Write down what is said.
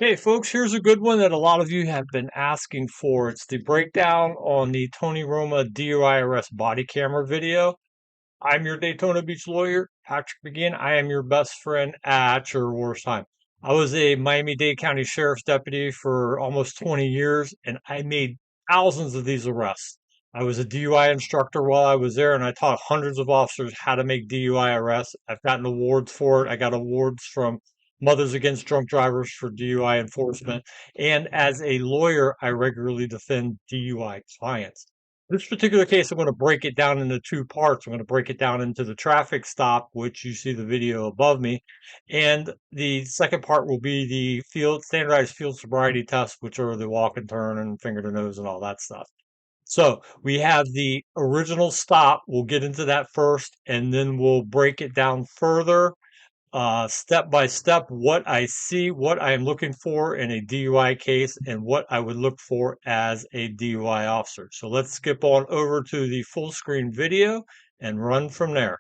Hey folks, here's a good one that a lot of you have been asking for. It's the breakdown on the Tony Romo DUI arrest body camera video. I'm your Daytona Beach lawyer, Patrick McGeehan. I am your best friend at your worst time. I was a Miami-Dade County Sheriff's deputy for almost 20 years, and I made thousands of these arrests. I was a DUI instructor while I was there, and I taught hundreds of officers how to make DUI arrests. I've gotten awards for it. I got awards from Mothers Against Drunk Drivers for DUI enforcement. And as a lawyer, I regularly defend DUI clients. This particular case, I'm going to break it down into two parts. I'm going to break it down into the traffic stop, which you see the video above me, and the second part will be the standardized field sobriety tests, which are the walk and turn and finger to nose and all that stuff. So we have the original stop. We'll get into that first, and then we'll break it down further step by step, what I see, what I am looking for in a DUI case, and what I would look for as a DUI officer. So let's skip on over to the full screen video and run from there.